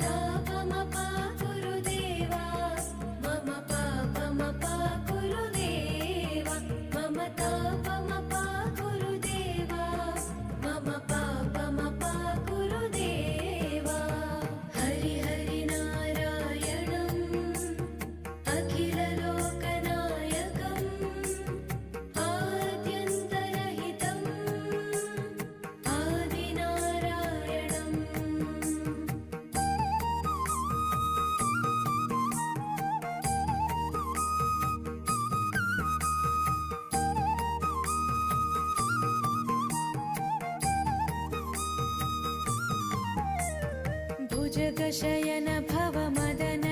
तापमपा गुरुदेवा मम पापमपा गुरुदेवा मम तापमपा गुरुदेवा मम पापमपा गुरुदेवा हरि हरि नारायणम् अखिललोकनायकम् आद्यन्तरहितम् आदिनारायणम् भुजगशयन भवमदन